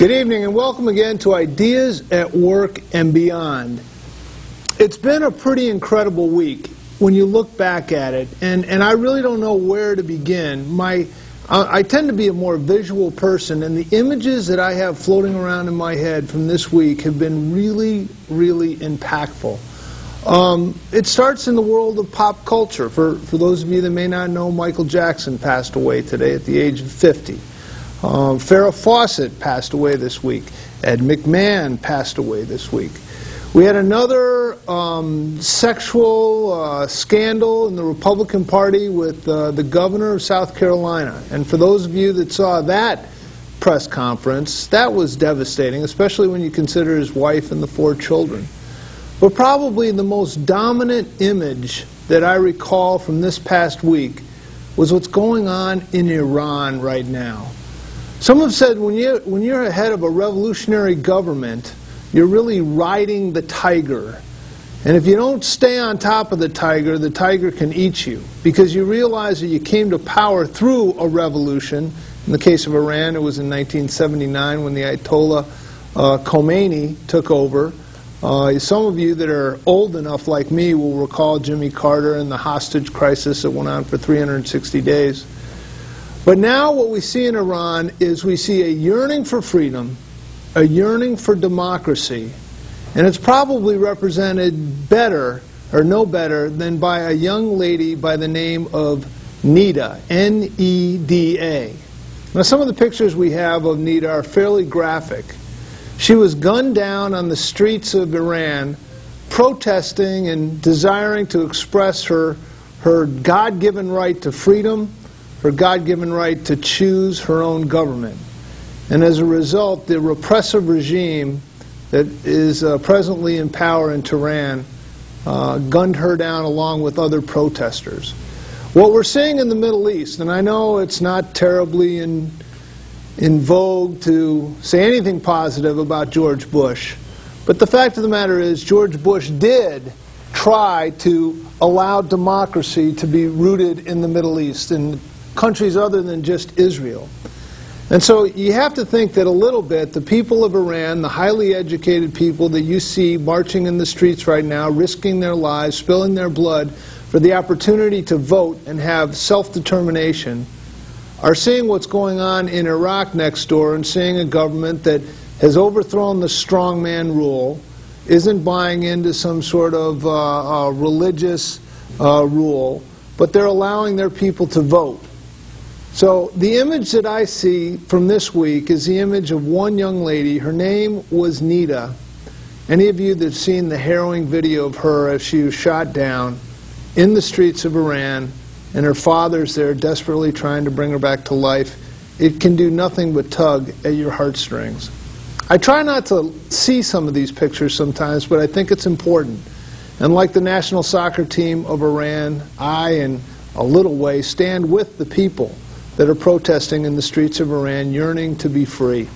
Good evening and welcome again to Ideas at Work and Beyond. It's been a pretty incredible week when you look back at it, and I really don't know where to begin. I tend to be a more visual person, and the images that I have floating around in my head from this week have been really, really impactful. It starts in the world of pop culture. For those of you that may not know, Michael Jackson passed away today at the age of 50. Farrah Fawcett passed away this week. Ed McMahon passed away this week. We had another sexual scandal in the Republican Party with the governor of South Carolina. And for those of you that saw that press conference, that was devastating, especially when you consider his wife and the 4 children. But probably the most dominant image that I recall from this past week was what's going on in Iran right now. Some have said when you're head of a revolutionary government, you're really riding the tiger. And if you don't stay on top of the tiger can eat you. Because you realize that you came to power through a revolution. In the case of Iran, it was in 1979 when the Ayatollah Khomeini took over. Some of you that are old enough like me will recall Jimmy Carter and the hostage crisis that went on for 360 days. But now what we see in Iran is we see a yearning for freedom, a yearning for democracy, and it's probably represented better, or no better, than by a young lady by the name of Nida, N-E-D-A. Now some of the pictures we have of Nida are fairly graphic. She was gunned down on the streets of Iran, protesting and desiring to express her God-given right to freedom, her God-given right to choose her own government. And as a result, the repressive regime that is presently in power in Tehran gunned her down along with other protesters. What we're seeing in the Middle East, and I know it's not terribly in vogue to say anything positive about George Bush, but the fact of the matter is George Bush did try to allow democracy to be rooted in the Middle East, in countries other than just Israel. And so you have to think that a little bit the people of Iran, the highly educated people that you see marching in the streets right now, risking their lives, spilling their blood for the opportunity to vote and have self-determination, are seeing what's going on in Iraq next door and seeing a government that has overthrown the strongman rule, isn't buying into some sort of religious rule, but they're allowing their people to vote. So the image that I see from this week is the image of one young lady. Her name was Nida. Any of you that have seen the harrowing video of her as she was shot down in the streets of Iran, and her father's there desperately trying to bring her back to life, it can do nothing but tug at your heartstrings. I try not to see some of these pictures sometimes, but I think it's important. And like the national soccer team of Iran, I, in a little way, stand with the people that are protesting in the streets of Iran, yearning to be free.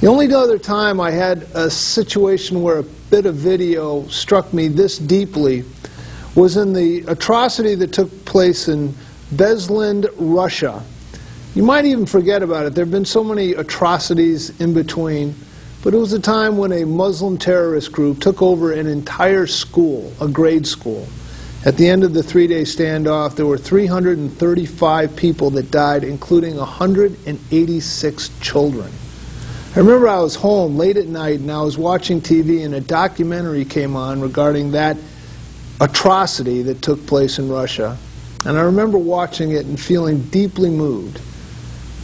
The only other time I had a situation where a bit of video struck me this deeply was in the atrocity that took place in Beslan, Russia. You might even forget about it. There have been so many atrocities in between, but it was a time when a Muslim terrorist group took over an entire school, a grade school. At the end of the 3-day standoff, there were 335 people that died, including 186 children. I remember I was home late at night and I was watching TV and a documentary came on regarding that atrocity that took place in Russia. And I remember watching it and feeling deeply moved.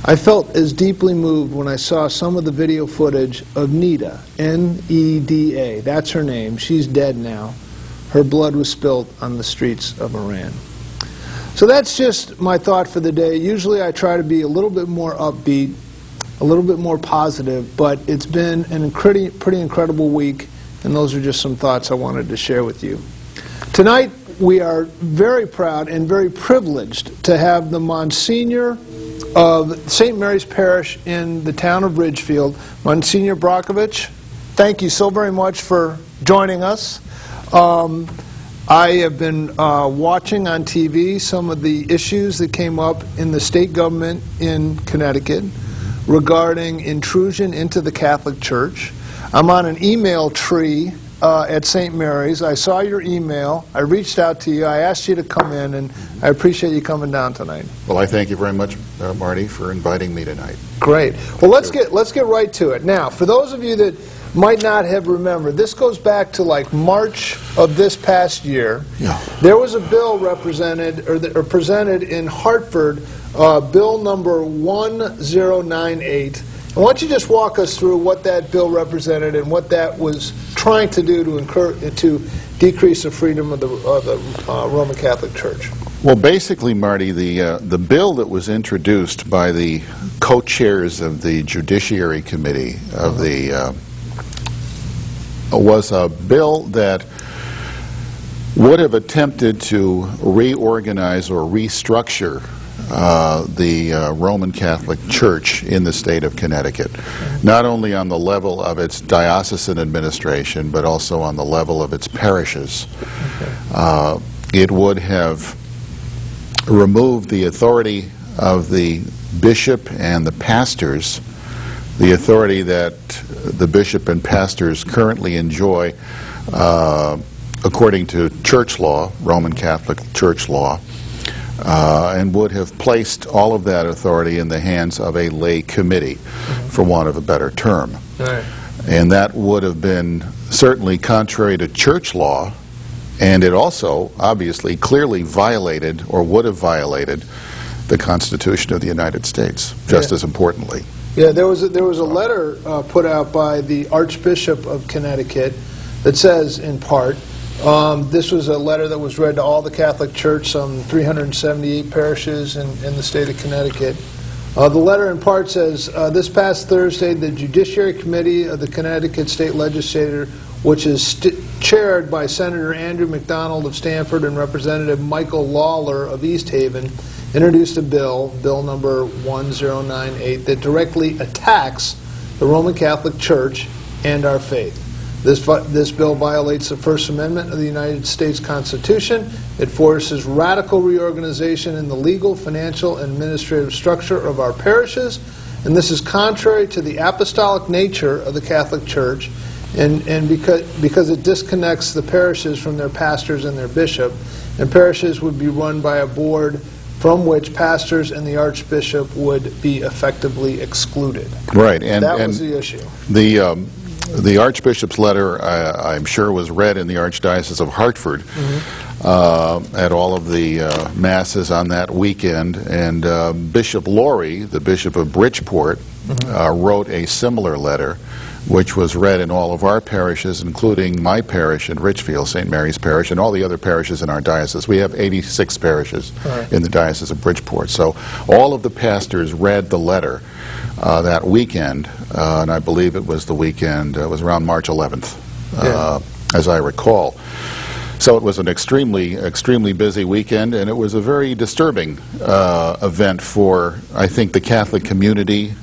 I felt as deeply moved when I saw some of the video footage of Nida, N-E-D-A. That's her name. She's dead now. Her blood was spilled on the streets of Iran. So that's just my thought for the day. Usually I try to be a little bit more upbeat, a little bit more positive, but it's been a pretty incredible week, and those are just some thoughts I wanted to share with you. Tonight we are very proud and very privileged to have the Monsignor of St. Mary's Parish in the town of Ridgefield, Monsignor Brockovich. Thank you so very much for joining us. I have been watching on TV some of the issues that came up in the state government in Connecticut regarding intrusion into the Catholic Church. I'm on an email tree at St. Mary's. I saw your email. I reached out to you. I asked you to come in, and I appreciate you coming down tonight. Well, I thank you very much, Marty, for inviting me tonight. Great. Well, let's get right to it. Now, for those of you that might not have remembered, this goes back to like March of this past year. Yeah. There was a bill represented or presented in Hartford, bill number 1098. Why don't you just walk us through what that bill represented and what that was trying to do to decrease the freedom of the Roman Catholic Church? Well, basically, Marty, the bill that was introduced by the co-chairs of the Judiciary Committee of the was a bill that would have attempted to reorganize or restructure the Roman Catholic Church in the state of Connecticut, not only on the level of its diocesan administration, but also on the level of its parishes. It would have removed the authority of the bishop and the pastors, the authority that the bishop and pastors currently enjoy according to church law, Roman Catholic Church law, and would have placed all of that authority in the hands of a lay committee, for want of a better term. Right. And that would have been certainly contrary to church law, and it also obviously clearly violated or would have violated the Constitution of the United States, just as importantly. Yeah, there was a letter put out by the Archbishop of Connecticut that says, in part, this was a letter that was read to all the Catholic Church, some 378 parishes in the state of Connecticut. The letter in part says, this past Thursday, the Judiciary Committee of the Connecticut State Legislature, which is chaired by Senator Andrew McDonald of Stamford and Representative Michael Lawler of East Haven, introduced a bill, bill number 1098, that directly attacks the Roman Catholic Church and our faith. This bill violates the First Amendment of the United States Constitution. It forces radical reorganization in the legal, financial, and administrative structure of our parishes, and this is contrary to the apostolic nature of the Catholic Church, and because it disconnects the parishes from their pastors and their bishop, and parishes would be run by a board from which pastors and the archbishop would be effectively excluded. Right, and that was the issue. The Archbishop's letter, I'm sure, was read in the Archdiocese of Hartford at all of the masses on that weekend, and Bishop Laurie, the Bishop of Bridgeport, wrote a similar letter, which was read in all of our parishes, including my parish in Richfield, St. Mary's Parish, and all the other parishes in our diocese. We have 86 parishes in the Diocese of Bridgeport. So all of the pastors read the letter that weekend, and I believe it was the weekend, it was around March 11th, as I recall. So it was an extremely busy weekend, and it was a very disturbing event for, I think, the Catholic community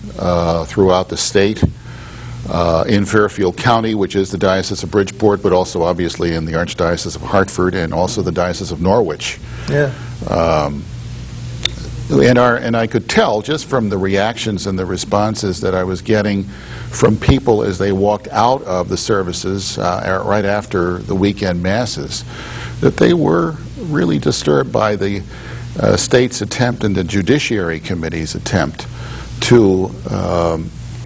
throughout the state, in Fairfield County, which is the Diocese of Bridgeport, but also obviously in the Archdiocese of Hartford and also the Diocese of Norwich. Yeah. And I could tell just from the reactions and the responses that I was getting from people as they walked out of the services right after the weekend masses, that they were really disturbed by the state's attempt and the Judiciary Committee's attempt to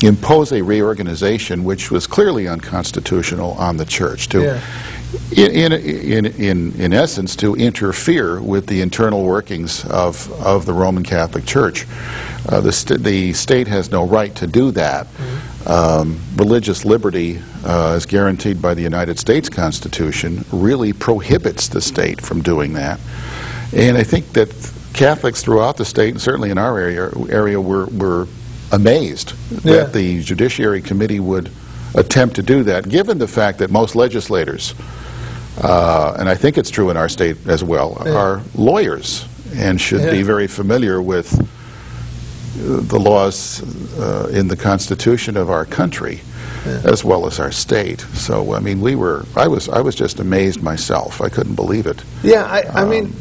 impose a reorganization which was clearly unconstitutional on the Church, to in essence, to interfere with the internal workings of the Roman Catholic Church. The state has no right to do that. Religious liberty, as guaranteed by the United States Constitution, really prohibits the state from doing that. And I think that Catholics throughout the state, and certainly in our area were amazed that the Judiciary Committee would attempt to do that, given the fact that most legislators, and I think it's true in our state as well, are lawyers and should be very familiar with the laws in the Constitution of our country, as well as our state. So, I mean, I was just amazed myself. I couldn't believe it. Yeah, I mean,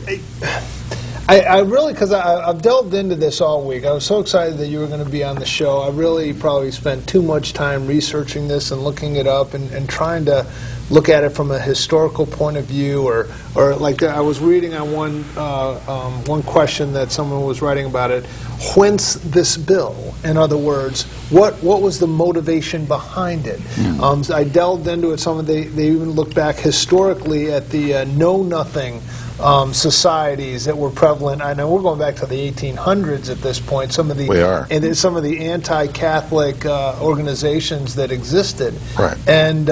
I really, because I've delved into this all week. I was so excited that you were going to be on the show. I really probably spent too much time researching this and looking it up and trying to look at it from a historical point of view, or like I was reading on one question that someone was writing about it. Whence this bill? In other words, what was the motivation behind it? I delved into it. They even looked back historically at the know-nothing societies that were prevalent. I know we're going back to the 1800s at this point. We are. And there's some of the anti-Catholic organizations that existed. Right. And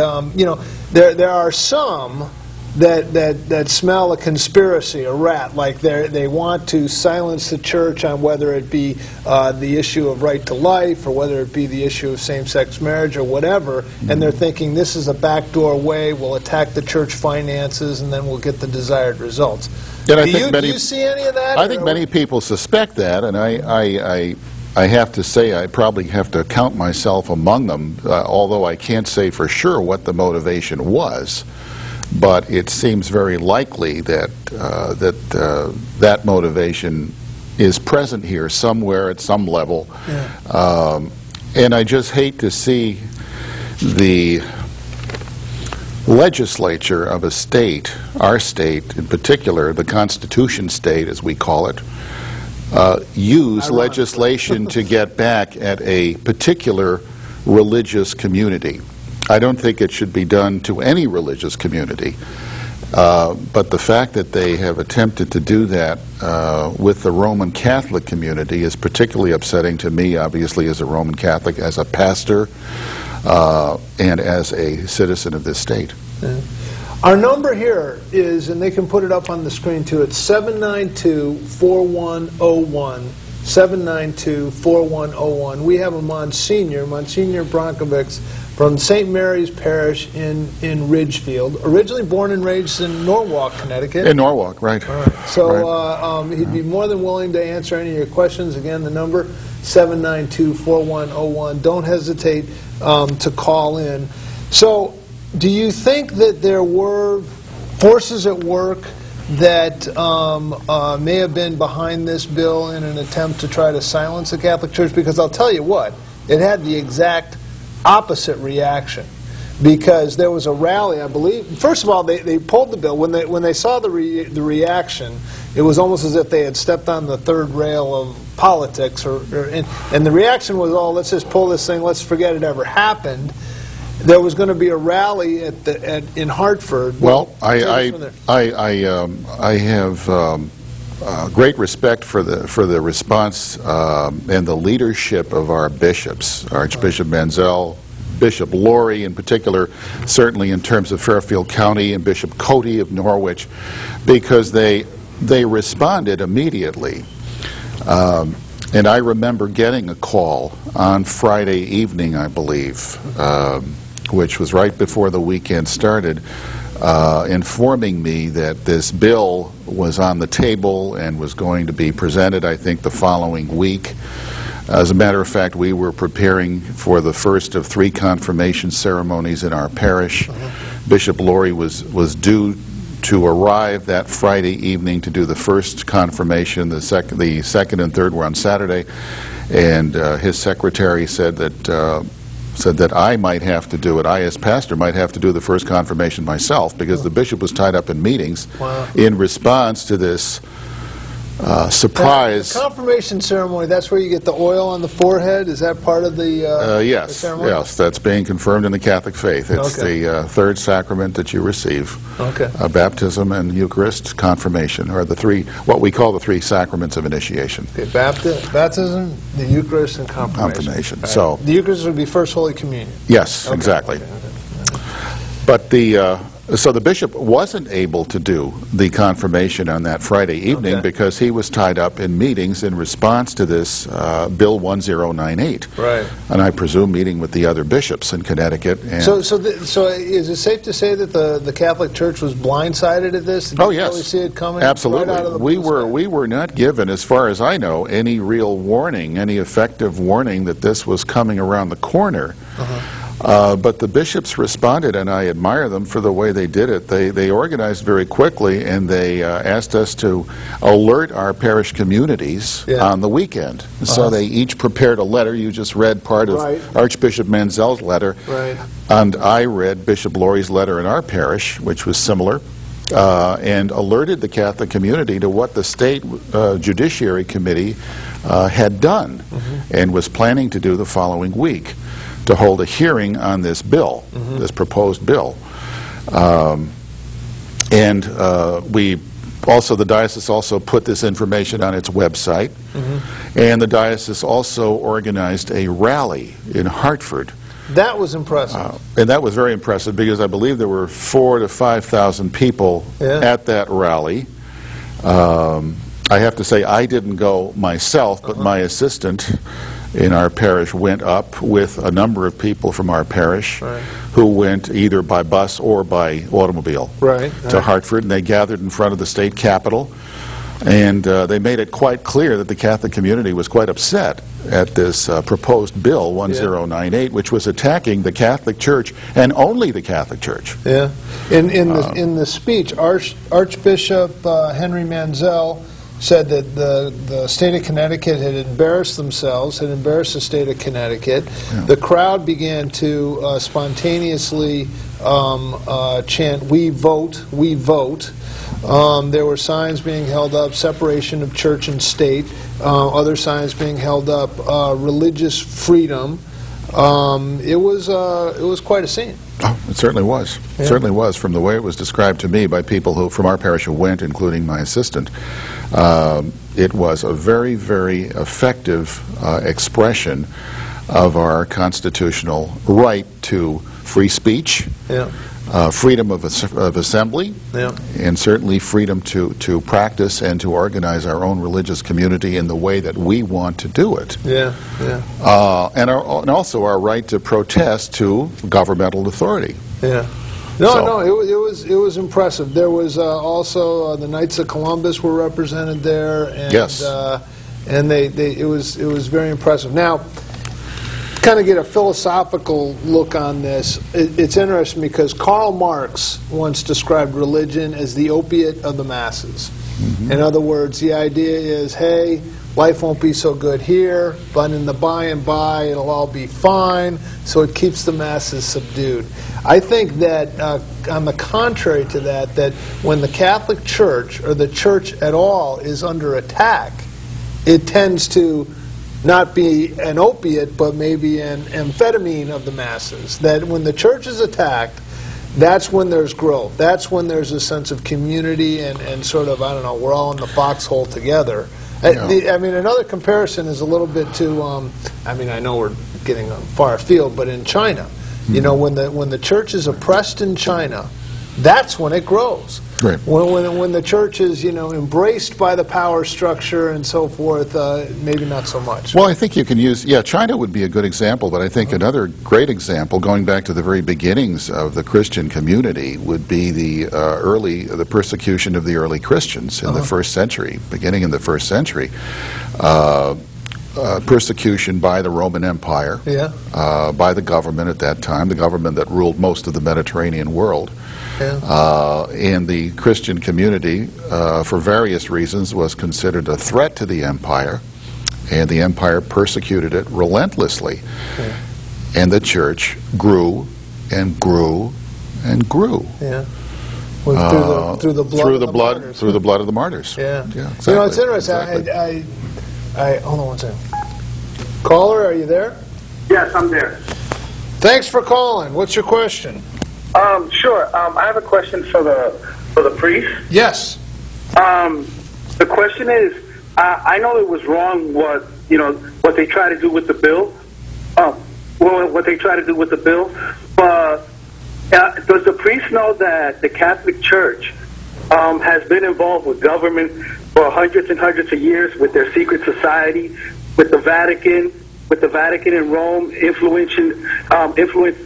there are some that smell a conspiracy, a rat, like they want to silence the church on whether it be the issue of right to life or whether it be the issue of same-sex marriage or whatever, and they're thinking this is a backdoor way, we'll attack the church finances and then we'll get the desired results. And Do you see any of that? I think many people suspect that, and I have to say I probably have to count myself among them, although I can't say for sure what the motivation was. But it seems very likely that that motivation is present here somewhere at some level. Yeah. And I just hate to see the legislature of a state, our state in particular, the Constitution state as we call it, use legislation to get back at a particular religious community. I don't think it should be done to any religious community, but the fact that they have attempted to do that with the Roman Catholic community is particularly upsetting to me, obviously, as a Roman Catholic, as a pastor, and as a citizen of this state. Yeah. Our number here is, and they can put it up on the screen too, it's 792-4101. 792-4101. We have a Monsignor Brankovics, from St. Mary's Parish in Ridgefield, originally born and raised in Norwalk, Connecticut. In Norwalk, right. So he'd be more than willing to answer any of your questions. Again, the number, 792-4101. Don't hesitate to call in. So do you think that there were forces at work that may have been behind this bill in an attempt to try to silence the Catholic Church? Because I'll tell you what, it had the exact opposite reaction, because there was a rally, I believe. First of all, they pulled the bill. When they saw the reaction, it was almost as if they had stepped on the third rail of politics, and the reaction was, oh, let's just pull this thing, let's forget it ever happened. There was going to be a rally in Hartford. Well, I have great respect for the response and the leadership of our bishops, Archbishop Menzel, Bishop Laurie in particular, certainly in terms of Fairfield County, and Bishop Cody of Norwich, because they responded immediately. And I remember getting a call on Friday evening, I believe, which was right before the weekend started, informing me that this bill was on the table and was going to be presented, I think, the following week. As a matter of fact, we were preparing for the first of 3 confirmation ceremonies in our parish. Bishop Laurie was due to arrive that Friday evening to do the first confirmation. The second and third were on Saturday, and his secretary said that I might have to do it. I, as pastor, might have to do the first confirmation myself, because the bishop was tied up in meetings. Wow. In response to this surprise. The confirmation ceremony, that's where you get the oil on the forehead? Is that part of the yes, ceremony? Yes, that's being confirmed in the Catholic faith. It's the third sacrament that you receive. Okay. Baptism and Eucharist, confirmation, or the 3, what we call the 3 sacraments of initiation. Okay, baptism, the Eucharist, and confirmation. Right. So the Eucharist would be First Holy Communion. Yes, okay. Exactly. Okay. But so the bishop wasn't able to do the confirmation on that Friday evening because he was tied up in meetings in response to this Bill 1098. Right. And I presume meeting with the other bishops in Connecticut. And so is it safe to say that the Catholic Church was blindsided at this? Did you really see it coming? Absolutely. Right out of the we were not given, as far as I know, any real warning, any effective warning that this was coming around the corner. But the bishops responded, and I admire them for the way they did it. They organized very quickly, and they asked us to alert our parish communities on the weekend. So they each prepared a letter. You just read part of Archbishop Manzel's letter, and I read Bishop Laurie's letter in our parish, which was similar, and alerted the Catholic community to what the State Judiciary Committee had done and was planning to do the following week, to hold a hearing on this bill, this proposed bill. The diocese also put this information on its website, and the diocese also organized a rally in Hartford. That was impressive. And that was very impressive because I believe there were 4,000 to 5,000 people at that rally. I have to say I didn't go myself, but my assistant in our parish went up with a number of people from our parish who went either by bus or by automobile to Hartford, and they gathered in front of the state capitol, and they made it quite clear that the Catholic community was quite upset at this proposed bill 1098, which was attacking the Catholic Church and only the Catholic Church. In the speech, Archbishop Henry Manzel said that the state of Connecticut had embarrassed themselves, had embarrassed the state of Connecticut. The crowd began to spontaneously chant, "We vote, we vote." There were signs being held up, separation of church and state, other signs being held up, religious freedom. It was quite a scene. Oh, it certainly was. It certainly was, from the way it was described to me by people who, from our parish who went, including my assistant. It was a very, very effective expression of our constitutional right to free speech, freedom of assembly, and certainly freedom to practice and to organize our own religious community in the way that we want to do it. And also our right to protest to governmental authority. It was impressive. There was also the Knights of Columbus were represented there, and and it was very impressive. Now, kind of get a philosophical look on this. It's interesting because Karl Marx once described religion as the opiate of the masses. In other words, the idea is, hey, life won't be so good here, but in the by and by it'll all be fine, so it keeps the masses subdued. I think that, on the contrary to that, that when the Catholic Church, or the Church at all, is under attack, it tends to not be an opiate, but maybe an amphetamine of the masses. That when the Church is attacked, that's when there's growth. That's when there's a sense of community and sort of, I don't know, we're all in the foxhole together. I mean, another comparison is a little bit to, I mean, I know we're getting far afield, but in China, you know, when the church is oppressed in China, that's when it grows. When the church is, you know, embraced by the power structure and so forth, maybe not so much. Well, I think you can use, China would be a good example, but I think another great example, going back to the very beginnings of the Christian community, would be the persecution of the early Christians in the first century, beginning in the first century. Persecution by the Roman Empire, by the government at that time, the government that ruled most of the Mediterranean world. And the Christian community, for various reasons, was considered a threat to the empire, and the empire persecuted it relentlessly. And the church grew and grew and grew. Well, through the blood of the martyrs. Exactly. You know, it's interesting. Exactly. I hold on one second. Caller, are you there? Yes, I'm there. Thanks for calling. What's your question? Sure. I have a question for the priest. Yes. The question is, I know it was wrong what they try to do with the bill. What they try to do with the bill, but does the priest know that the Catholic Church has been involved with government for hundreds and hundreds of years, with their secret society, with the Vatican in Rome, influenced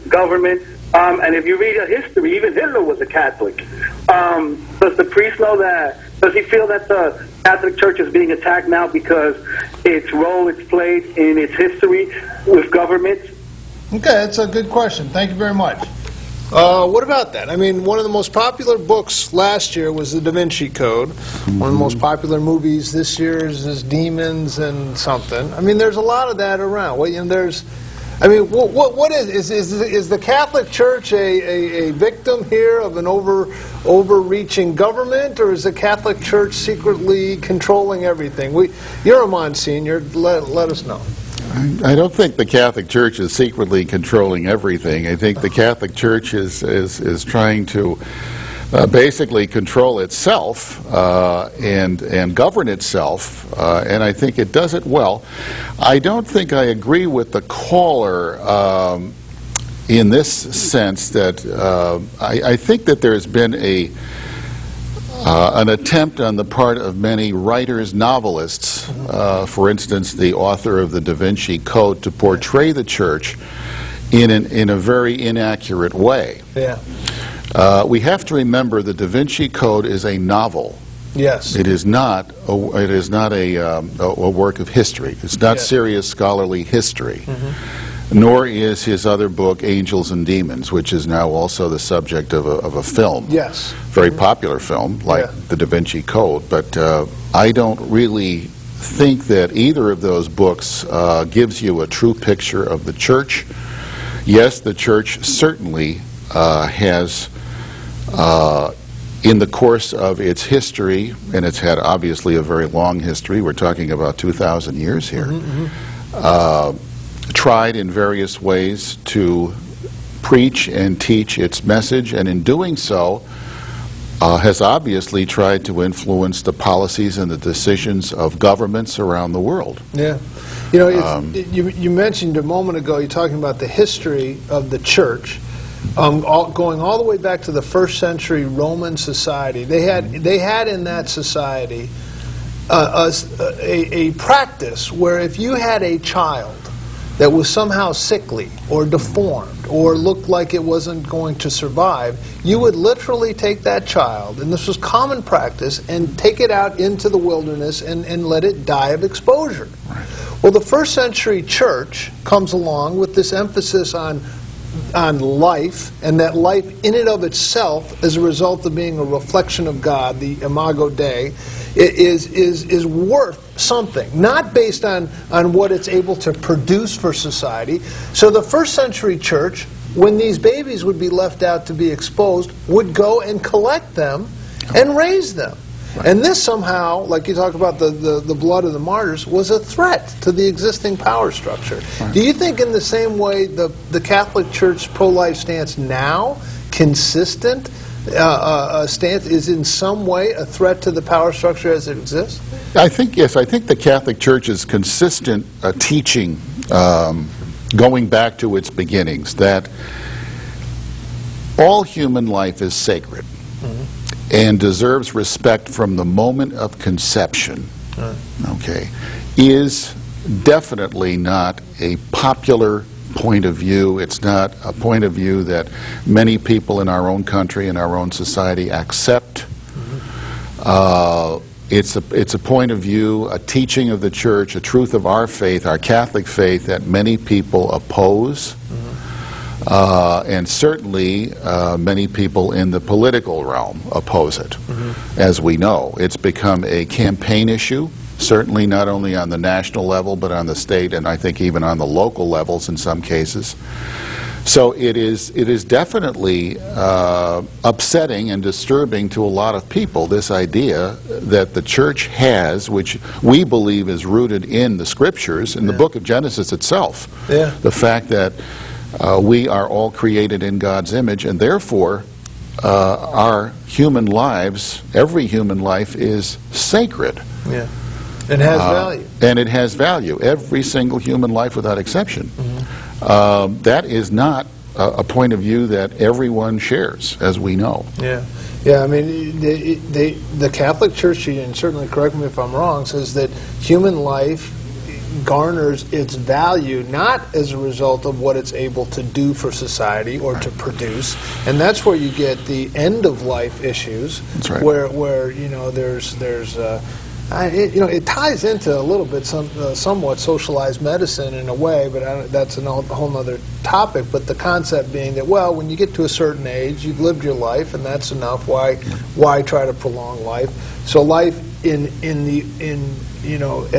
government. And if you read a history, even Hitler was a Catholic. Does the priest know that? Does he feel that the Catholic Church is being attacked now because its role it's played in its history with government? Okay, that's a good question. Thank you very much. What about that? I mean, one of the most popular books last year was The Da Vinci Code. One of the most popular movies this year is Demons and something. I mean, there's a lot of that around. Well, you know, what is the Catholic Church a victim here of an overreaching government, or is the Catholic Church secretly controlling everything? You're a Monsignor. Let us know. I don't think the Catholic Church is secretly controlling everything. I think the Catholic Church is trying to basically control itself and govern itself, and I think it does it well. I don't think I agree with the caller in this sense that I think that there's been an attempt on the part of many writers, novelists, for instance, the author of the Da Vinci Code, to portray the Church in a very inaccurate way. Yeah. We have to remember the Da Vinci Code is a novel. Yes. It is not a work of history. It's not serious scholarly history. Nor is his other book, Angels and Demons, which is now also the subject of a film. Yes. Very popular film, like the Da Vinci Code. But I don't really think that either of those books gives you a true picture of the Church. Yes, the Church certainly has, in the course of its history, and it's had obviously a very long history, we're talking about 2,000 years here, tried in various ways to preach and teach its message, and in doing so has obviously tried to influence the policies and the decisions of governments around the world. Yeah. You know, you mentioned a moment ago, you're talking about the history of the Church, going all the way back to the first century Roman society. They had in that society a practice where if you had a child that was somehow sickly or deformed or looked like it wasn't going to survive, you would literally take that child, and this was common practice, and take it out into the wilderness and let it die of exposure. Right. Well, the first century Church comes along with this emphasis on life, and that life in and of itself, as a result of being a reflection of God, the Imago Dei, is worth something, not based on what it's able to produce for society. So the first century Church, when these babies would be left out to be exposed, would go and collect them and raise them. Right. And this somehow, like you talk about the blood of the martyrs, was a threat to the existing power structure. Right. Do you think in the same way the Catholic Church pro-life stance now, consistent stance, is in some way a threat to the power structure as it exists? I think, yes. I think the Catholic Church's consistent teaching, going back to its beginnings, that all human life is sacred. And deserves respect from the moment of conception, okay, is definitely not a popular point of view. It's not a point of view that many people in our own country and our own society accept. It's a point of view, a teaching of the Church, a truth of our faith, our Catholic faith, that many people oppose. And certainly many people in the political realm oppose it, as we know. It's become a campaign issue, certainly not only on the national level, but on the state and I think even on the local levels in some cases. So it is definitely upsetting and disturbing to a lot of people, this idea that the Church has, which we believe is rooted in the Scriptures, in the book of Genesis itself, the fact that we are all created in God's image, and therefore our human lives, every human life, is sacred. Yeah. It has value. And it has value. Every single human life without exception. That is not a point of view that everyone shares, as we know. Yeah. Yeah, I mean, the Catholic Church, and certainly correct me if I'm wrong, says that human life garners its value not as a result of what it's able to do for society or to produce, and that's where you get the end of life issues. That's right. Where you know there's It ties into a little bit somewhat socialized medicine in a way, but that's a whole other topic. But the concept being that, well, when you get to a certain age, you've lived your life, and that's enough. Why try to prolong life? So life at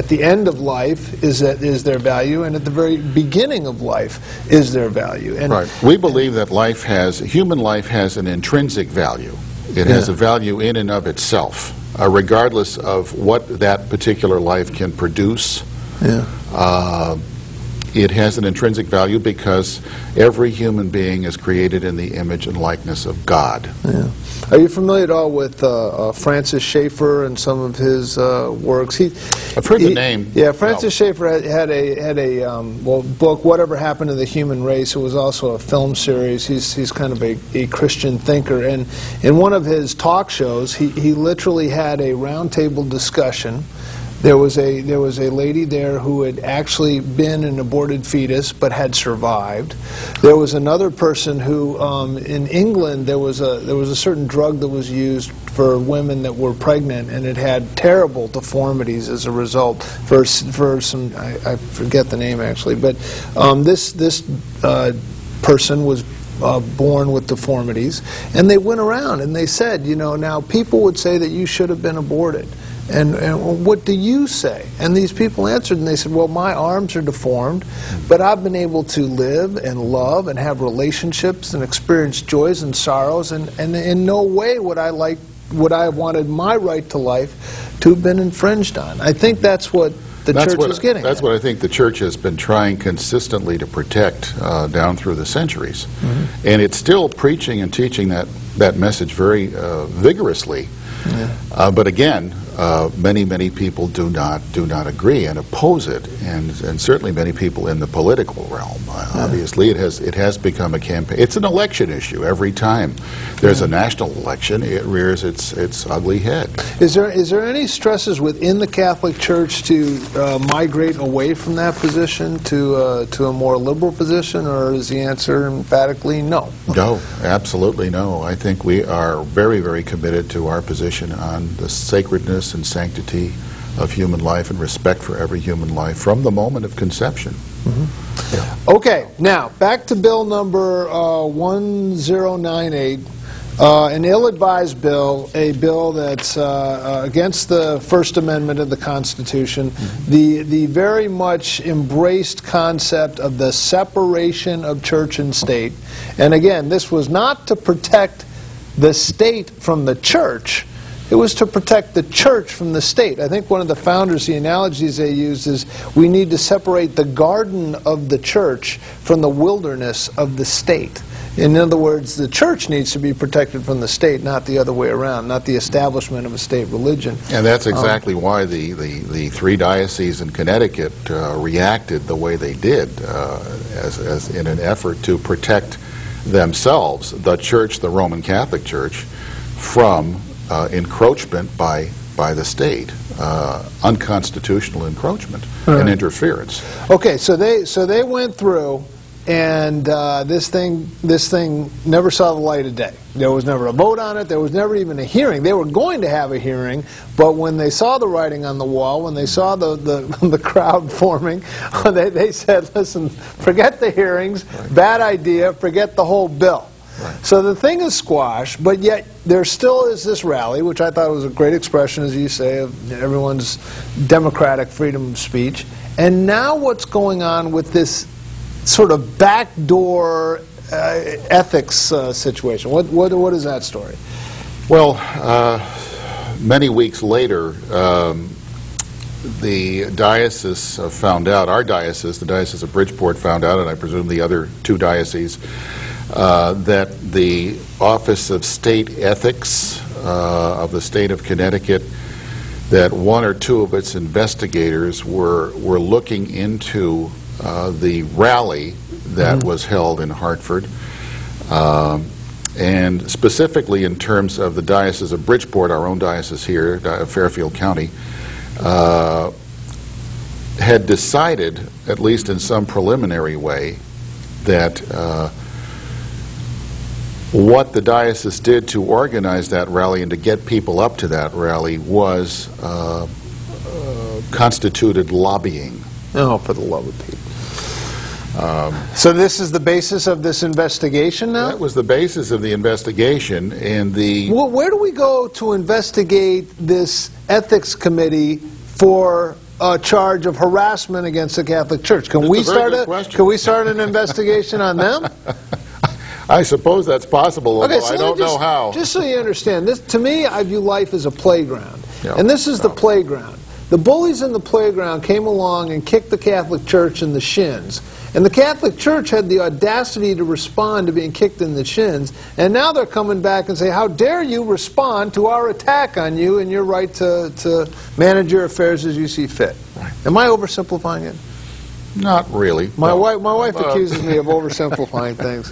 the end of life is their value, and at the very beginning of life is their value. And, right. We believe that human life has an intrinsic value. It has a value in and of itself, regardless of what that particular life can produce. Yeah. It has an intrinsic value because every human being is created in the image and likeness of God. Yeah. Are you familiar at all with Francis Schaeffer and some of his works? I've heard the name. Yeah, Francis Schaeffer had a book, Whatever Happened to the Human Race. It was also a film series. He's kind of a Christian thinker, and in one of his talk shows, he literally had a roundtable discussion. There was a lady there who had actually been an aborted fetus but had survived. There was another person who, in England, there was a certain drug that was used for women that were pregnant, and it had terrible deformities as a result. For some, I forget the name actually, but this person was born with deformities, and they went around and they said, now people would say that you should have been aborted. And what do you say? And these people answered, and they said, well, my arms are deformed, but I've been able to live and love and have relationships and experience joys and sorrows, and in no way would I wanted my right to life to have been infringed on. I think that's what the church is getting. That's what I think the church has been trying consistently to protect down through the centuries. Mm-hmm. And it's still preaching and teaching that message very vigorously. Yeah. But again, many people do not agree and oppose it, and certainly many people in the political realm. Obviously, it has become a campaign. It's an election issue every time there's a national election. It rears its ugly head. Is there any stresses within the Catholic Church to migrate away from that position to a more liberal position, or is the answer emphatically no? No, absolutely no. I think we are very, very committed to our position on the sacredness and sanctity of human life and respect for every human life from the moment of conception. Mm-hmm. Yeah. Okay, now back to bill number 1098, an ill-advised bill, a bill that's against the First Amendment of the Constitution, mm-hmm. the very much embraced concept of the separation of church and state. And again, this was not to protect the state from the church. It was to protect the church from the state. I think one of the founders, the analogies they used is we need to separate the garden of the church from the wilderness of the state. In other words, the church needs to be protected from the state, not the other way around, not the establishment of a state religion. And that's exactly why the three dioceses in Connecticut reacted the way they did, as in an effort to protect themselves, the church, the Roman Catholic Church, from encroachment by the state, unconstitutional encroachment and interference. Okay, so they went through, and this thing never saw the light of day. There was never a vote on it. There was never even a hearing. They were going to have a hearing, but when they saw the writing on the wall, when they saw the crowd forming, they said, "Listen, forget the hearings. Right. Bad idea. Forget the whole bill." Right. So the thing is squashed, but yet there still is this rally, which I thought was a great expression, as you say, of everyone's democratic freedom of speech. And now what's going on with this sort of backdoor ethics situation? What is that story? Well, many weeks later, the diocese found out, our diocese, the Diocese of Bridgeport, found out, and I presume the other two dioceses, that the Office of State Ethics of the state of Connecticut, that one or two of its investigators were looking into the rally that was held in Hartford, and specifically in terms of the Diocese of Bridgeport, our own diocese here, Fairfield County, had decided, at least in some preliminary way, that what the diocese did to organize that rally and to get people up to that rally was constituted lobbying. Oh, for the love of Pete. So this is the basis of this investigation now? That was the basis of the investigation, and the... Well, where do we go to investigate this ethics committee for a charge of harassment against the Catholic Church? Can we start an investigation on them? I suppose that's possible, although so I don't know how. Just so you understand, this, to me, I view life as a playground. Yeah. And this is the playground. The bullies in the playground came along and kicked the Catholic Church in the shins. And the Catholic Church had the audacity to respond to being kicked in the shins. And now they're coming back and say, how dare you respond to our attack on you and your right to manage your affairs as you see fit. Right. Am I oversimplifying it? Not really. My wife accuses me of oversimplifying things.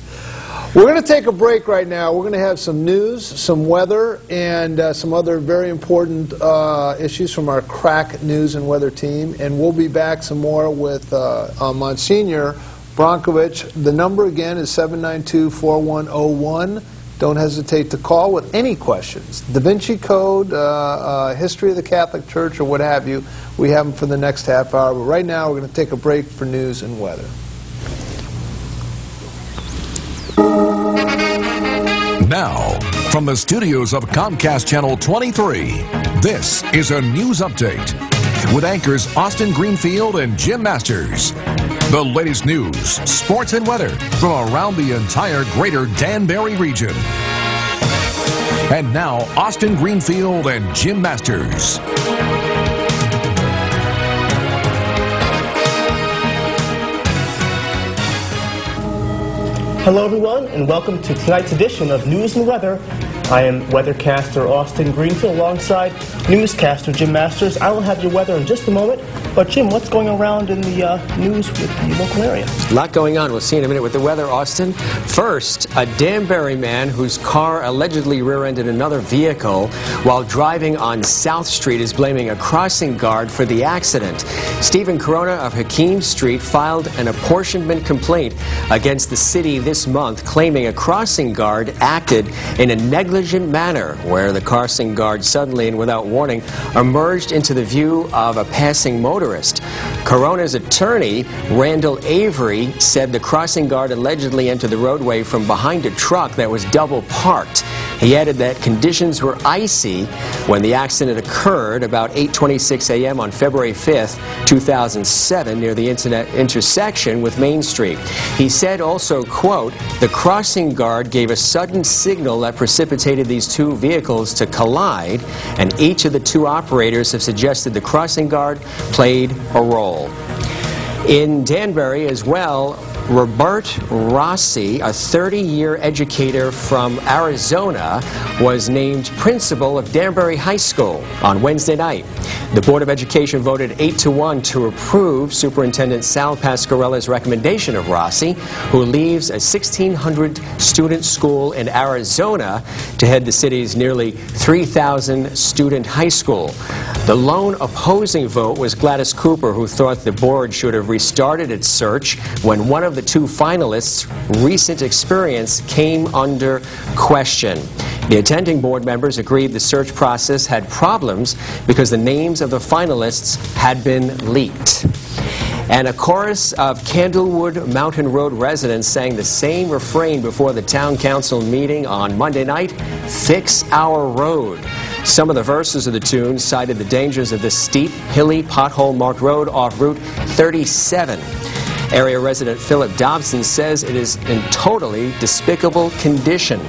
We're going to take a break right now. We're going to have some news, some weather, and some other very important issues from our crack news and weather team. And we'll be back some more with Monsignor Brankovich. The number again is 792-4101. Don't hesitate to call with any questions. Da Vinci Code, history of the Catholic Church, or what have you. We have them for the next half hour. But right now, we're going to take a break for news and weather. Now, from the studios of Comcast Channel 23, this is a news update with anchors Austin Greenfield and Jim Masters. The latest news, sports, and weather from around the entire greater Danbury region. And now, Austin Greenfield and Jim Masters. Hello everyone, and welcome to tonight's edition of News and Weather. I am weathercaster Austin Greenfield alongside newscaster Jim Masters. I will have your weather in just a moment. But Jim, what's going around in the news with the local area? A lot going on. We'll see in a minute with the weather, Austin. First, a Danbury man whose car allegedly rear-ended another vehicle while driving on South Street is blaming a crossing guard for the accident. Stephen Corona of Hakeem Street filed an apportionment complaint against the city this month, claiming a crossing guard acted in a negligent manner, where the crossing guard suddenly and without warning emerged into the view of a passing motorist. Corona's attorney, Randall Avery, said the crossing guard allegedly entered the roadway from behind a truck that was double parked. He added that conditions were icy when the accident occurred about 8:26 a.m. on February 5th, 2007, near the intersection with Main Street. He said also, quote, the crossing guard gave a sudden signal that precipitated these two vehicles to collide, and each of the two operators have suggested the crossing guard played a role. In Danbury as well, Robert Rossi, a 30-year educator from Arizona, was named principal of Danbury High School on Wednesday night. The Board of Education voted 8-1 to approve Superintendent Sal Pasquarella's recommendation of Rossi, who leaves a 1,600-student school in Arizona to head the city's nearly 3,000-student high school. The lone opposing vote was Gladys Cooper, who thought the board should have restarted its search when one of the two finalists' recent experience came under question. The attending board members agreed the search process had problems because the names of the finalists had been leaked. And a chorus of Candlewood Mountain Road residents sang the same refrain before the town council meeting on Monday night, "Fix Our Road." Some of the verses of the tune cited the dangers of the steep, hilly, pothole-marked road off Route 37. Area resident Philip Dobson says it is in totally despicable condition.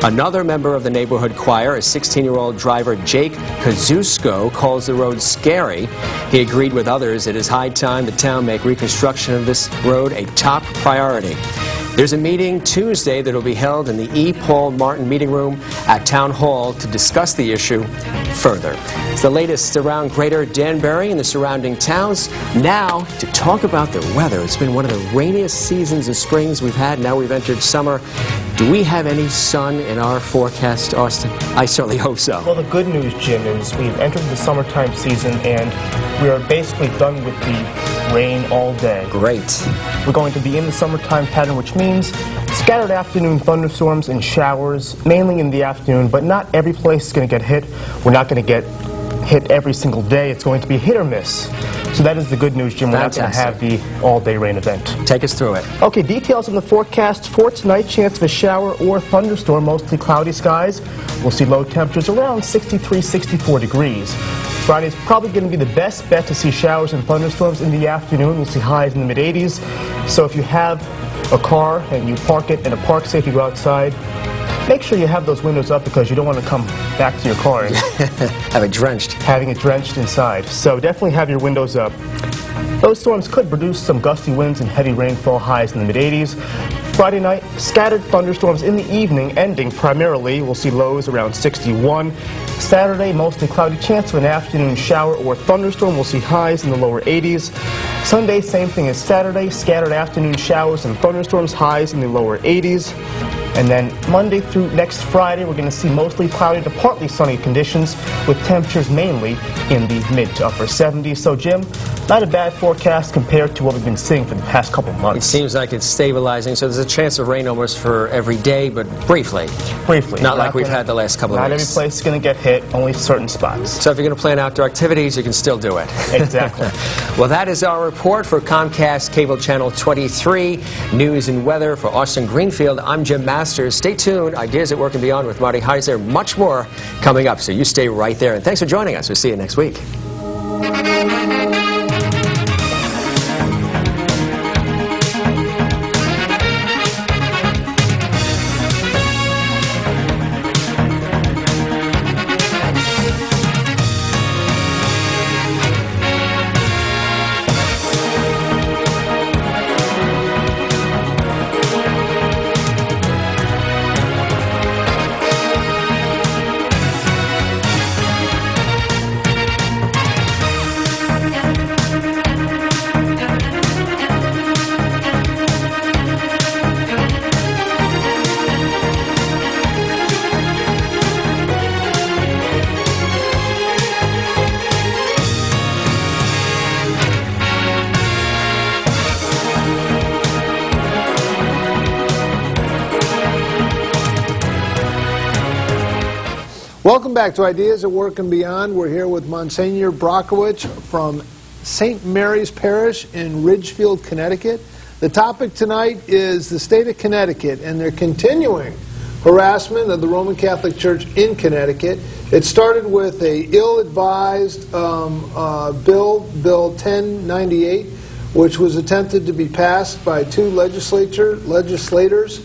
Another member of the neighborhood choir, a 16-year-old driver Jake Kazusko, calls the road scary. He agreed with others it is high time the town make reconstruction of this road a top priority. There's a meeting Tuesday that will be held in the E. Paul Martin Meeting Room at Town Hall to discuss the issue further. It's the latest around Greater Danbury and the surrounding towns. Now, to talk about the weather. It's been one of the rainiest seasons of springs we've had. Now we've entered summer. Do we have any sun in our forecast, Austin? I certainly hope so. Well, the good news, Jim, is we've entered the summertime season and we are basically done with the rain all day. Great. We're going to be in the summertime pattern, which means scattered afternoon thunderstorms and showers, mainly in the afternoon, but not every place is going to get hit. We're not going to get hit every single day. It's going to be hit or miss. So that is the good news, Jim. We're not going to have the all-day rain event. Take us through it. Okay, details on the forecast for tonight. Chance of a shower or thunderstorm, mostly cloudy skies. We'll see low temperatures around 63, 64 degrees. Friday's probably going to be the best bet to see showers and thunderstorms in the afternoon. We'll see highs in the mid-80s. So if you have a car and you park it in a park safe, you go outside, make sure you have those windows up because you don't want to come back to your car and have it drenched. Having it drenched inside. So definitely have your windows up. Those storms could produce some gusty winds and heavy rainfall, highs in the mid-80s. Friday night, scattered thunderstorms in the evening, ending primarily. We'll see lows around 61. Saturday, mostly cloudy, chance of an afternoon shower or thunderstorm. We'll see highs in the lower 80s. Sunday, same thing as Saturday, scattered afternoon showers and thunderstorms, highs in the lower 80s. And then Monday through next Friday, we're going to see mostly cloudy to partly sunny conditions with temperatures mainly in the mid to upper 70s. So, Jim, not a bad forecast compared to what we've been seeing for the past couple months. It seems like it's stabilizing, so there's a chance of rain almost for every day, but briefly. Briefly. Not like we've had the last couple of weeks. Not every place is going to get hit, only certain spots. So if you're going to plan outdoor activities, you can still do it. Exactly. Well, that is our report for Comcast Cable Channel 23. News and weather for Austin Greenfield. I'm Jim Masters. Stay tuned. Ideas at Work and Beyond with Marty Heiser. Much more coming up, so you stay right there. And thanks for joining us. We'll see you next week. Welcome back to Ideas at Work and Beyond. We're here with Monsignor Brockovich from St. Mary's Parish in Ridgefield, Connecticut. The topic tonight is the state of Connecticut and their continuing harassment of the Roman Catholic Church in Connecticut. It started with a ill-advised Bill 1098, which was attempted to be passed by two legislators,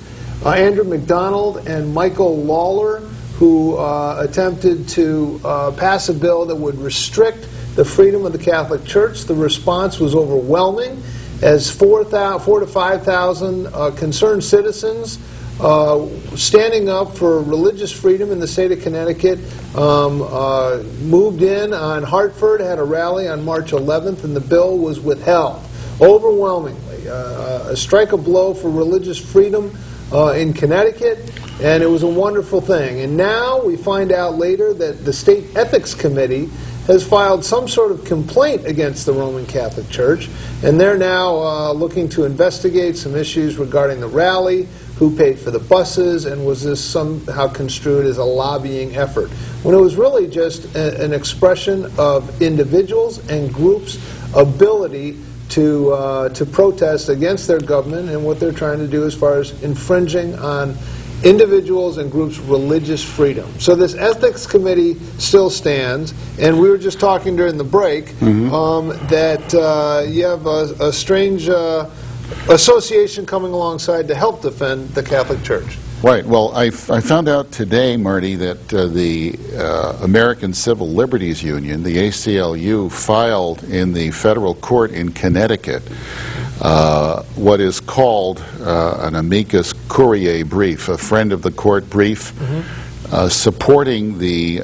Andrew McDonald and Michael Lawler, who attempted to pass a bill that would restrict the freedom of the Catholic Church. The response was overwhelming, as 4,000 to 5,000 concerned citizens standing up for religious freedom in the state of Connecticut moved in on Hartford, had a rally on March 11th, and the bill was withheld overwhelmingly. Strike a blow for religious freedom in Connecticut. And it was a wonderful thing. And now we find out later that the State Ethics Committee has filed some sort of complaint against the Roman Catholic Church, and they're now looking to investigate some issues regarding the rally, who paid for the buses, and was this somehow construed as a lobbying effort, when it was really just an expression of individuals and groups' ability to protest against their government and what they're trying to do as far as infringing on individuals and groups' religious freedom. So this ethics committee still stands, and we were just talking during the break that you have a strange association coming alongside to help defend the Catholic Church. Right. Well, I found out today, Marty, that the American Civil Liberties Union, the ACLU, filed in the federal court in Connecticut what is called an amicus curiae brief, a friend of the court brief, supporting the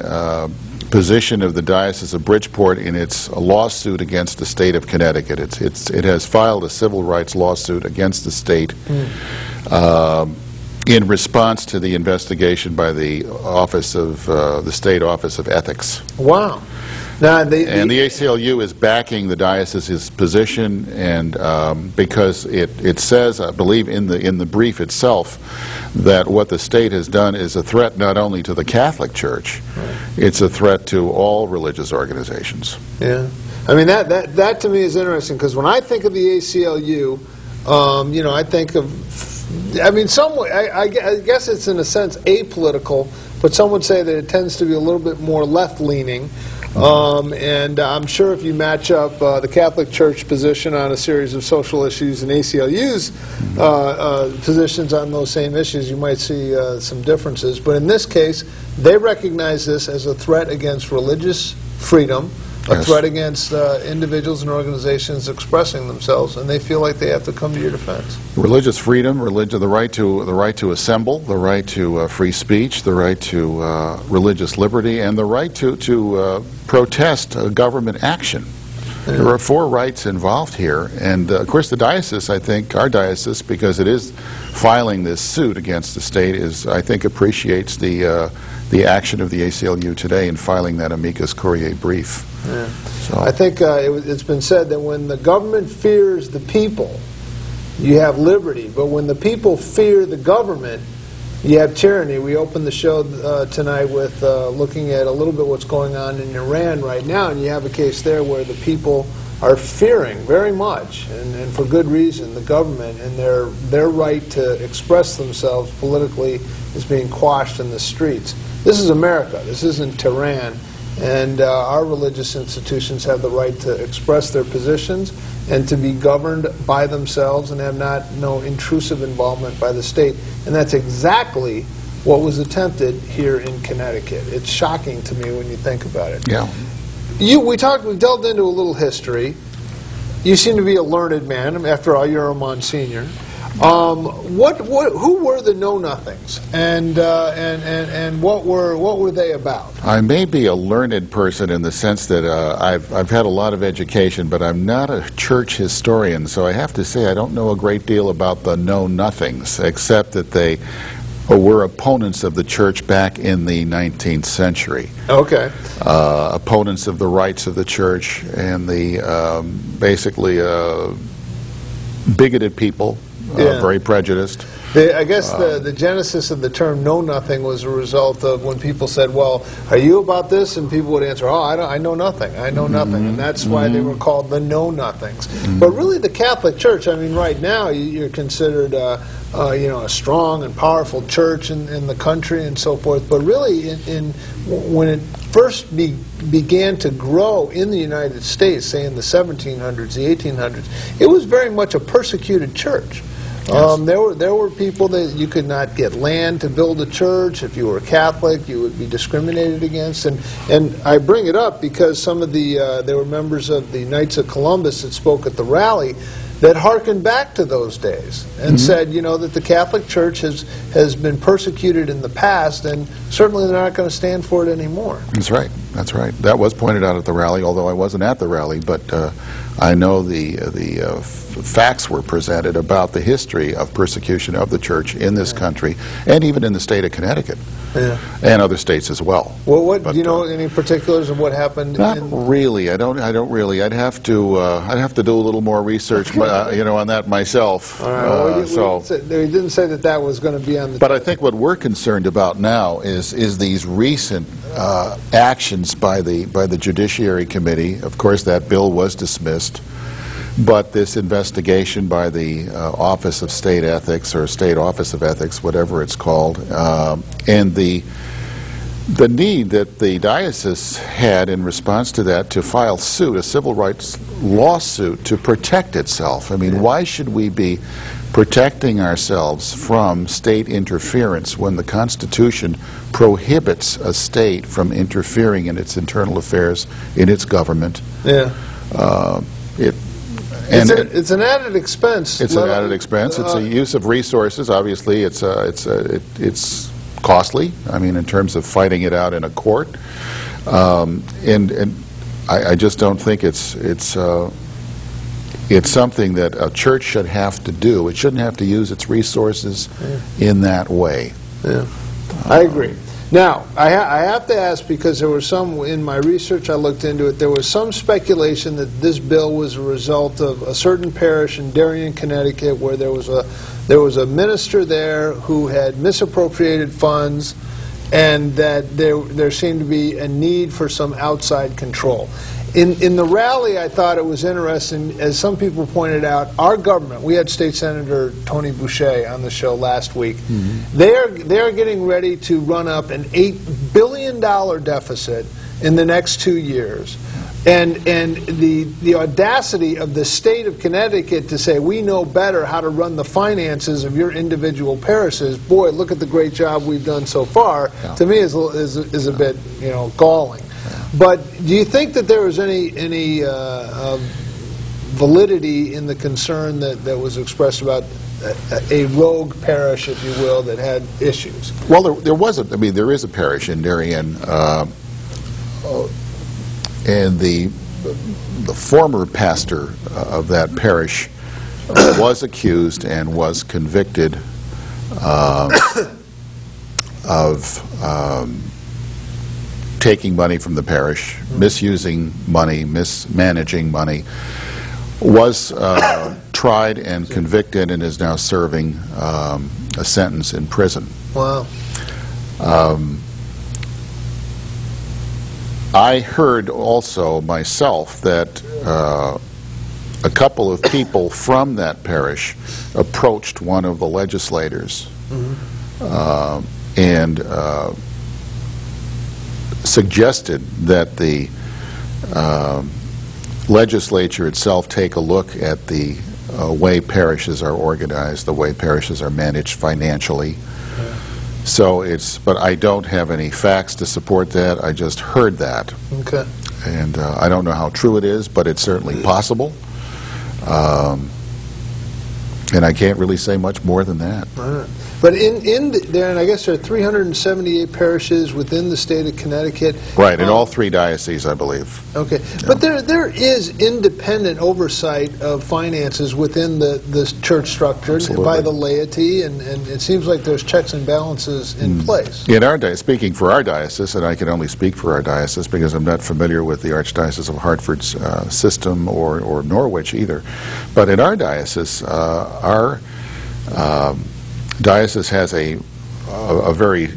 position of the Diocese of Bridgeport in its lawsuit against the state of Connecticut. It has filed a civil rights lawsuit against the state in response to the investigation by the Office of the State Office of Ethics. Wow. Now, And the ACLU is backing the diocese's position, and because it says, I believe in the brief itself, that what the state has done is a threat not only to the Catholic Church, it's a threat to all religious organizations. Yeah, I mean that to me is interesting, because when I think of the ACLU, I think of, I mean, I guess it's in a sense apolitical, but some would say that it tends to be a little bit more left-leaning. And I'm sure if you match up the Catholic Church position on a series of social issues and ACLU's positions on those same issues, you might see some differences. But in this case, they recognize this as a threat against religious freedom, a threat against individuals and organizations expressing themselves, and they feel like they have to come to your defense. Religious freedom, the right to assemble, the right to free speech, the right to religious liberty, and the right to protest government action. Yeah. There are 4 rights involved here, and of course the diocese, I think, our diocese, because it is filing this suit against the state, I think appreciates the action of the ACLU today in filing that amicus curiae brief. Yeah. So I think it's been said that when the government fears the people, you have liberty, but when the people fear the government, you have tyranny. We opened the show tonight with looking at a little bit what's going on in Iran right now, and you have a case there where the people are fearing very much, and for good reason, the government, and their right to express themselves politically is being quashed in the streets. This is America. This isn't Tehran. And our religious institutions have the right to express their positions and to be governed by themselves and have no intrusive involvement by the state. And that's exactly what was attempted here in Connecticut. It's shocking to me when you think about it. Yeah. We delved into a little history. You seem to be a learned man. After all, you're a Monsignor. Who were the Know-Nothings, and what were they about? I may be a learned person in the sense that I've had a lot of education, but I'm not a church historian, so I have to say I don't know a great deal about the Know-Nothings, except that they were opponents of the church back in the 19th century. Okay. Opponents of the rights of the church, and the basically bigoted people. Very prejudiced. I guess the genesis of the term know-nothing was a result of when people said, well, are you about this? And people would answer, oh, I know nothing. I know nothing. And that's why they were called the know-nothings. But really the Catholic Church, I mean, right now you're considered a strong and powerful church in the country and so forth. But really, when it first began to grow in the United States, say in the 1700s, the 1800s, it was very much a persecuted church. Yes. There were people that you could not get land to build a church. If you were Catholic, you would be discriminated against. And I bring it up because some of there were members of the Knights of Columbus that spoke at the rally that harkened back to those days and said, that the Catholic Church has been persecuted in the past, and certainly they're not going to stand for it anymore. That's right. That's right. That was pointed out at the rally, although I wasn't at the rally, but I know the facts were presented about the history of persecution of the church in this country, and even in the state of Connecticut, and other states as well. Well, do you know any particulars of what happened? Not really. I don't really. I'd have to do a little more research, on that myself. All right. They didn't say that was going to be on the. But I think what we're concerned about now is these recent actions by the Judiciary Committee. Of course, that bill was dismissed. But this investigation by the Office of State Ethics, or State Office of Ethics, whatever it's called, and the need that the diocese had in response to that to file suit, a civil rights lawsuit to protect itself. I mean, why should we be protecting ourselves from state interference when the Constitution prohibits a state from interfering in its internal affairs, in its government? Yeah. It's an added expense. It's an added expense. It's a use of resources. Obviously, it's costly. I mean, in terms of fighting it out in a court, and I just don't think it's something that a church should have to do. It shouldn't have to use its resources in that way. Yeah, I agree. Now, I have to ask, because there was some, in my research I looked into it, there was some speculation that this bill was a result of a certain parish in Darien, Connecticut, where there was a minister there who had misappropriated funds, and that there seemed to be a need for some outside control. In the rally, I thought it was interesting, as some people pointed out, our government, we had State Senator Tony Boucher on the show last week, they are getting ready to run up an $8 billion deficit in the next 2 years. And the audacity of the state of Connecticut to say, we know better how to run the finances of your individual parishes, boy, look at the great job we've done so far, to me is a bit, galling. But do you think that there was any validity in the concern that was expressed about a rogue parish, if you will, that had issues? Well, there is a parish in Darien, and the former pastor of that parish was accused and was convicted of taking money from the parish, misusing money, mismanaging money, was tried and convicted and is now serving a sentence in prison. Wow. I heard also myself that a couple of people from that parish approached one of the legislators and suggested that the legislature itself take a look at the way parishes are organized, the way parishes are managed financially. So but I don't have any facts to support that. I just heard that. Okay. And I don't know how true it is, but it's certainly possible. And I can't really say much more than that. All right. But there, and I guess there are 378 parishes within the state of Connecticut. Right, in all 3 dioceses, I believe. Okay. Yeah. But there is independent oversight of finances within the church structure. Absolutely. By the laity, and it seems like there's checks and balances in place. In our speaking for our diocese, and I can only speak for our diocese because I'm not familiar with the Archdiocese of Hartford's system or Norwich either, but in our diocese, our diocese has a very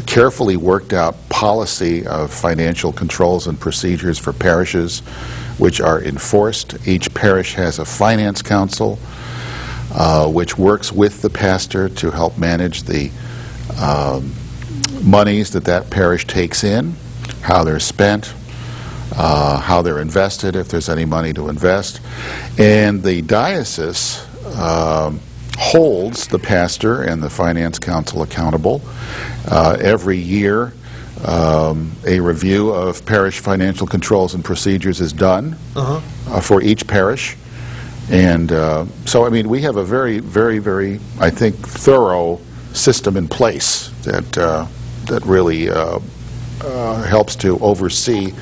carefully worked out policy of financial controls and procedures for parishes, which are enforced. Each parish has a finance council which works with the pastor to help manage the monies that parish takes in, how they're spent, how they're invested, if there's any money to invest. And the diocese holds the pastor and the finance council accountable. Every year, a review of parish financial controls and procedures is done for each parish. And so, I mean, we have a very, very, very, I think, thorough system in place that really helps to oversee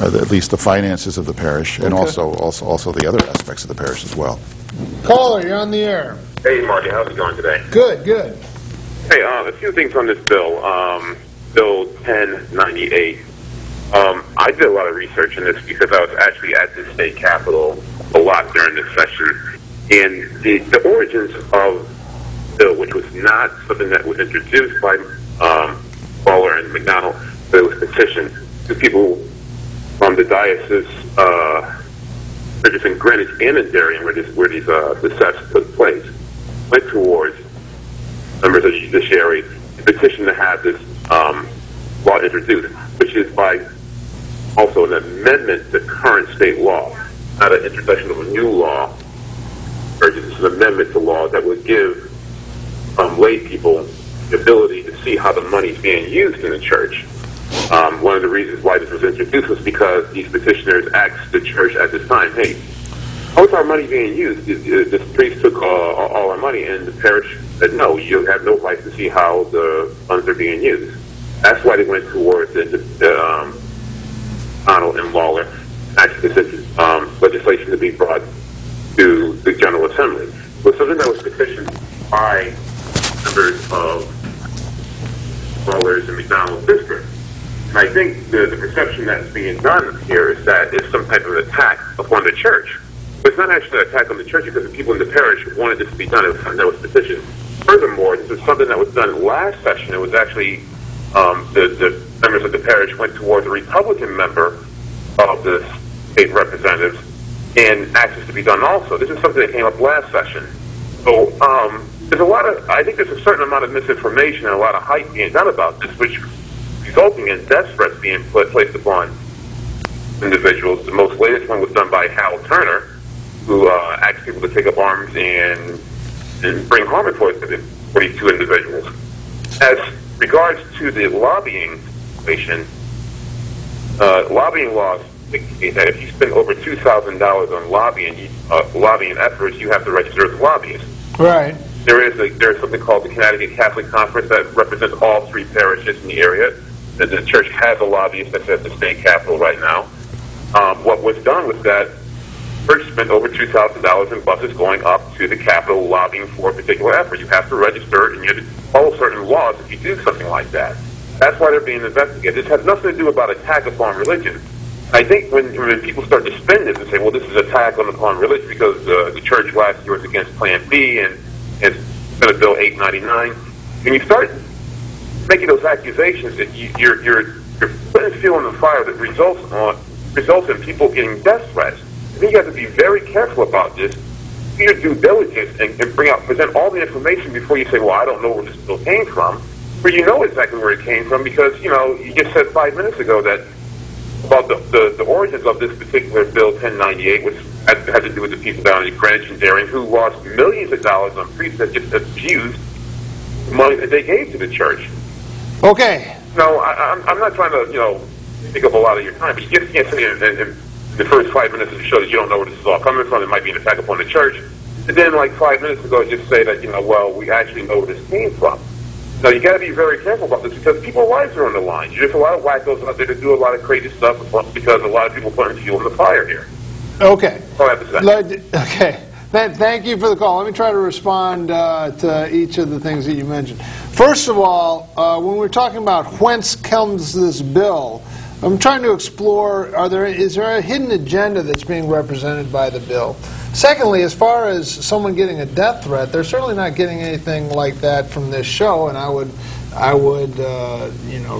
at least the finances of the parish, and also the other aspects of the parish as well. Caller, you're on the air. Hey, Marty, how's it going today? Good, good. Hey, a few things on this bill, Bill 1098. I did a lot of research on this because I was actually at the state capitol a lot during this session, and the origins of the bill, which was not something that was introduced by Waller and McDonald, but it was petitioned to people from the diocese, in Greenwich and in Darien, where these sessions took place, went towards members of the judiciary to petition to have this law introduced, which is by also an amendment to current state law, not an introduction of a new law. It's an amendment to law that would give lay people the ability to see how the money is being used in the church. One of the reasons why this was introduced was because these petitioners asked the church at this time, hey, how is our money being used? This priest took all our money, and the parish said, no, you have no right to see how the funds are being used. That's why they went towards the Donald and Waller, actually this legislation to be brought to the General Assembly. It was something that was petitioned by members of Ballers and McDonald's district. And I think the perception that's being done here is that it's some type of attack upon the church. But it's not actually an attack on the church because the people in the parish wanted this to be done. It was something that was petitioned. Furthermore, this is something that was done last session. It was actually the members of the parish went towards a Republican member of the state representatives and asked this to be done also. This is something that came up last session. So there's a lot of, I think there's a certain amount of misinformation and a lot of hype being done about this, which resulting in death threats being placed upon individuals. The most latest one was done by Hal Turner, who asked people to take up arms and bring harm towards these two individuals. As regards to the lobbying situation, lobbying laws dictate that if you spend over $2,000 on lobbying efforts, you have to register as a lobbyist. Right. There is something called the Connecticut Catholic Conference that represents all 3 parishes in the area. The church has a lobbyist that's at the state capitol right now. What was done was that the church spent over $2,000 in buses going up to the capitol lobbying for a particular effort. You have to register and you have to follow certain laws if you do something like that. That's why they're being investigated. This has nothing to do about attack upon religion. I think when people start to spin this and say, well, this is an attack upon religion because the church last year was against Plan B and Senate Bill 899, when you start making those accusations, that you're putting fuel in the fire that results in people getting death threats. I think you have to be very careful about this. Do your due diligence and present all the information before you say, well, I don't know where this bill came from. Where you know exactly where it came from because, you just said 5 minutes ago that about the origins of this particular bill 1098, which had to do with the people down in Greenwich and Darien who lost millions of dollars on priests that just abused the money that they gave to the church. Okay. No, I'm not trying to, take up a lot of your time, but you just can't say in the first 5 minutes of the show that you don't know where this is all coming from. It might be an attack upon the church. And then, like 5 minutes ago, just say that, well, we actually know where this came from. Now, you got to be very careful about this because people's lives are on the line. There's a lot of wackos out there that do a lot of crazy stuff because a lot of people putting fuel in the fire here. Okay. That's all I have to say. Okay. Thank you for the call. Let me try to respond to each of the things that you mentioned. First of all, when we're talking about whence comes this bill, I'm trying to explore, is there a hidden agenda that's being represented by the bill? Secondly, as far as someone getting a death threat, they're certainly not getting anything like that from this show, and I would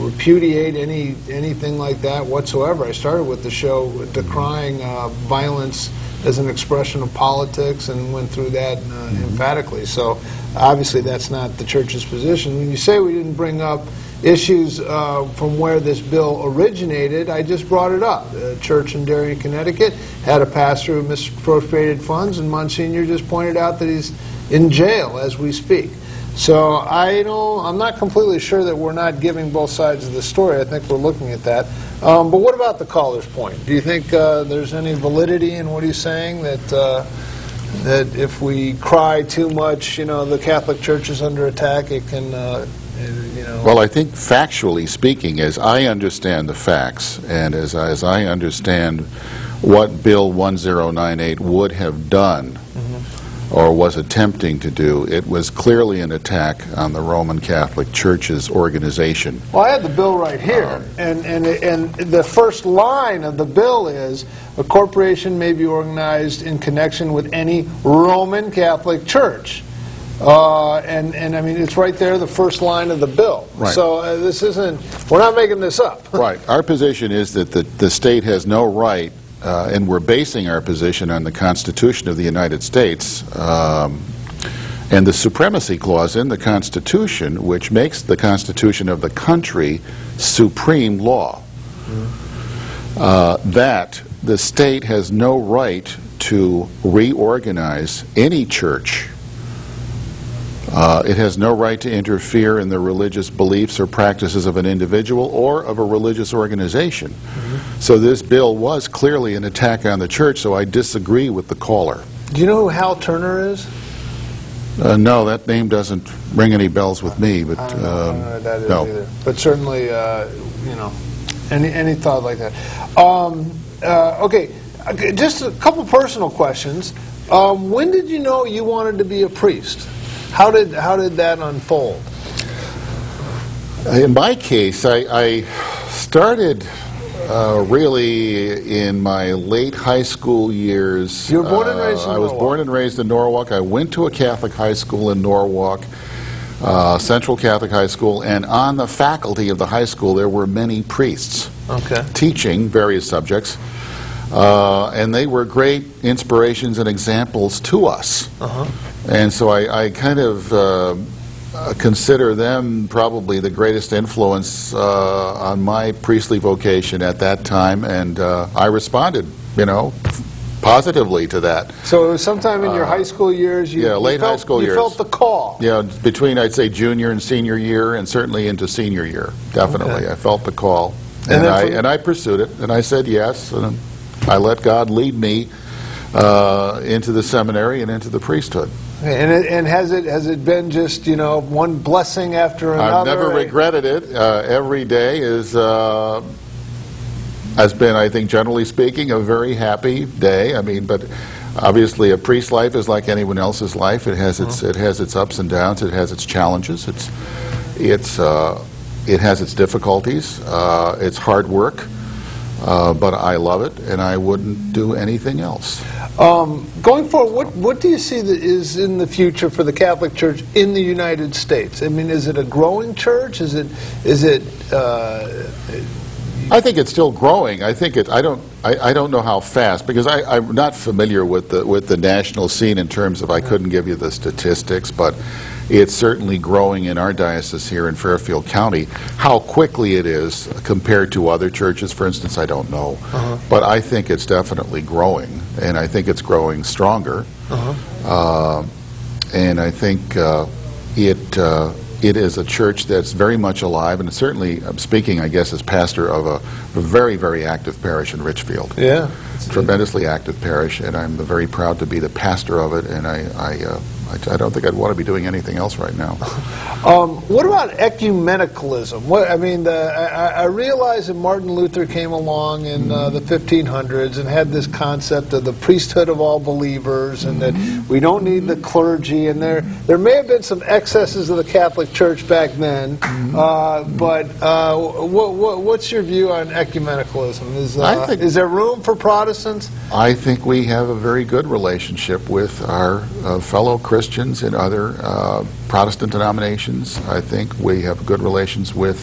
repudiate anything like that whatsoever. I started with the show decrying violence as an expression of politics and went through that emphatically. So obviously that's not the church's position. When you say we didn't bring up issues from where this bill originated, I just brought it up. The church in Darien, Connecticut had a pastor who misappropriated funds, and Monsignor just pointed out that he's in jail as we speak. So I'm not completely sure that we're not giving both sides of the story. I think we're looking at that. But what about the caller's point? Do you think there's any validity in what he's saying, that if we cry too much, the Catholic Church is under attack, it can... Well, I think factually speaking, as I understand the facts and as I understand what Bill 1098 would have done or was attempting to do, it was clearly an attack on the Roman Catholic Church's organization. Well, I have the bill right here, and the first line of the bill is, a corporation may be organized in connection with any Roman Catholic Church. And I mean, it's right there, the first line of the bill. Right. So this isn't, we're not making this up. Right. Our position is that the state has no right, and we're basing our position on the Constitution of the United States and the Supremacy Clause in the Constitution, which makes the Constitution of the country supreme law. That the state has no right to reorganize any church. It has no right to interfere in the religious beliefs or practices of an individual or of a religious organization. So this bill was clearly an attack on the church, so I disagree with the caller. Do you know who Hal Turner is? No, that name doesn't ring any bells with me. But I don't know that is no. either. But certainly, any thought like that. Okay, just a couple personal questions. When did you know you wanted to be a priest? How did that unfold? In my case, I started really in my late high school years. You were born and raised in I was Norwalk. born and raised in Norwalk. I went to a Catholic high school in Norwalk, Central Catholic High School, and on the faculty of the high school there were many priests teaching various subjects, and they were great inspirations and examples to us. And so I kind of consider them probably the greatest influence on my priestly vocation at that time, and I responded, positively to that. So it was sometime in your high school years, high school years. You felt the call. Yeah, between, I'd say, junior and senior year, and certainly into senior year, definitely. I felt the call, and I pursued it, and I said yes, and I let God lead me into the seminary and into the priesthood. And has it been just one blessing after another? I've never regretted it. Every day has been, I think, generally speaking, a very happy day. I mean, but obviously, a priest's life is like anyone else's life. It has its ups and downs. It has its challenges. It has its difficulties. It's hard work. But I love it, and I wouldn't do anything else. Going forward, what do you see that is in the future for the Catholic Church in the United States? I mean, is it a growing church? Is it? I think it's still growing. I think I don't know how fast, because I'm not familiar with the national scene in terms of, I couldn't give you the statistics, but it's certainly growing in our diocese here in Fairfield County. How quickly it is compared to other churches, for instance, I don't know. But I think it's definitely growing, and I think it's growing stronger. And I think it is a church that's very much alive, and certainly, I'm speaking, I guess, as pastor of a very, very active parish in Richfield. Yeah. Tremendously active parish, and I'm very proud to be the pastor of it, and I don't think I'd want to be doing anything else right now. What about ecumenicalism? I realize that Martin Luther came along in the 1500s and had this concept of the priesthood of all believers, and that we don't need the clergy, and there may have been some excesses of the Catholic Church back then, but what's your view on ecumenicalism? Is there room for Protestants? I think we have a very good relationship with our fellow Christians in other Protestant denominations. I think we have good relations with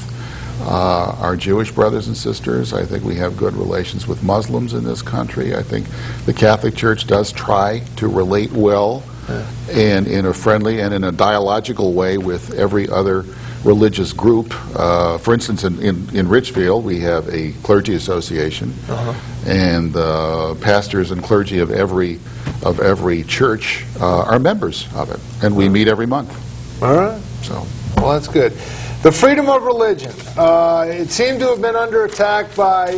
our Jewish brothers and sisters. I think we have good relations with Muslims in this country. I think the Catholic Church does try to relate well and in a friendly and in a dialogical way with every other religious group. For instance, in Richfield, we have a clergy association, and the pastors and clergy of every church are members of it, and we meet every month. All right. So, well, that's good. The freedom of religion. It seemed to have been under attack by